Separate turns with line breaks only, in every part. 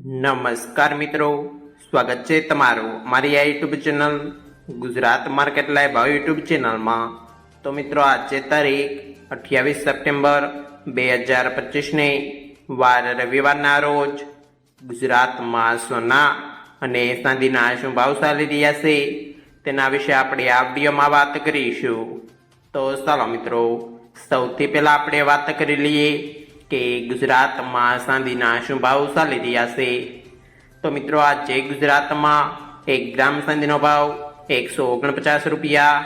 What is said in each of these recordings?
નમસ્કાર મિત્રો, સ્વાગત છે તમારું મારી આ YouTube channel Gujarat market live YouTube ચેનલમાં। તો મિત્રો આજે તારીખ 28 સપ્ટેમ્બર 2025ને વાર રવિવારના રોજ ગુજરાતમાં સોના અને ચાંદીના શું ભાવ ચાલી રહ્યા છે તેના વિશે આપણે આ વિડીયોમાં વાત કરીશું। તો ચાલો મિત્રો, સૌથી પહેલા આપણે વાત કરી લઈએ કે ગુજરાતમાં ચાંદીના શું ભાવ ચાલી રહ્યા છે। તો મિત્રો આજે ગુજરાતમાં 1 ગ્રામ ચાંદીનો ભાવ 149 રૂપિયા,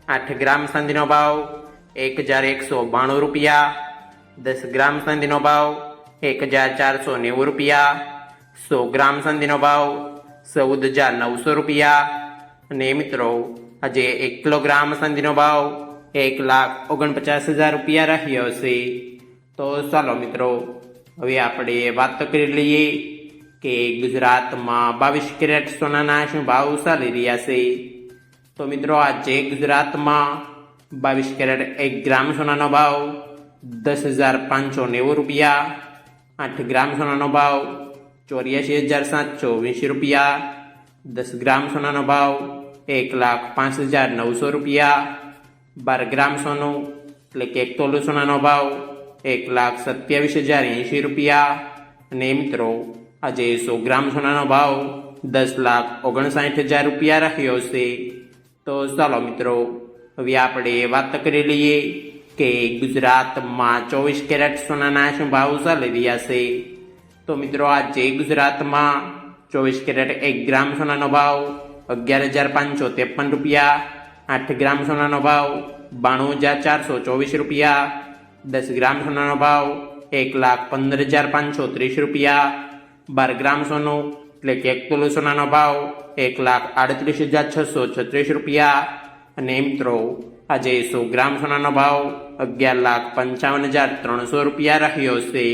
8 ગ્રામ ચાંદીનો ભાવ 1192 રૂપિયા, 10 ગ્રામ ચાંદીનો ભાવ 1490 રૂપિયા, 100 ગ્રામ ચાંદીનો ભાવ 14900 રૂપિયા અને મિત્રો આજે 1 કિલોગ્રામ ચાંદીનો ભાવ 1,49,000 રૂપિયા રહ્યો છે। તો ચાલો મિત્રો, હવે આપણે વાત કરી લઈએ કે ગુજરાતમાં 22 કેરેટ સોનાના શું ભાવ ચાલી રહ્યા છે। તો મિત્રો આજે ગુજરાતમાં 22 કેરેટ 1 ગ્રામ સોનાનો ભાવ 10,590 રૂપિયા, 8 ગ્રામ સોનાનો ભાવ 84,720 રૂપિયા, 10 ગ્રામ સોનાનો ભાવ 1,05,900 રૂપિયા, 12 ગ્રામ સોનું એટલે કે 1 તોલું સોનાનો ભાવ 1,27,080 રૂપિયા અને મિત્રો આજે 100 ગ્રામ સોનાનો ભાવ 10,59,000 રૂપિયા રહ્યો છે। તો ચાલો મિત્રો, હવે આપણે વાત કરી લઈએ કે ગુજરાતમાં 24 કેરેટ સોનાના શું ભાવ ચાલી રહ્યા છે। તો મિત્રો આજે ગુજરાતમાં 24 કેરેટ 1 ગ્રામ સોનાનો ભાવ 11,553 રૂપિયા, 8 ગ્રામ સોનાનો ભાવ 92,424 રૂપિયા, 10 ગ્રામ સોનાનો ભાવ 1,15,530 રૂપિયા, 12 ગ્રામ સોનું એટલે કે 1 તોલું સોનાનો ભાવ 1,38,636 રૂપિયા અને મિત્રો આજે 100 ગ્રામ સોનાનો ભાવ 11,55,300 રૂપિયા રહ્યો છે।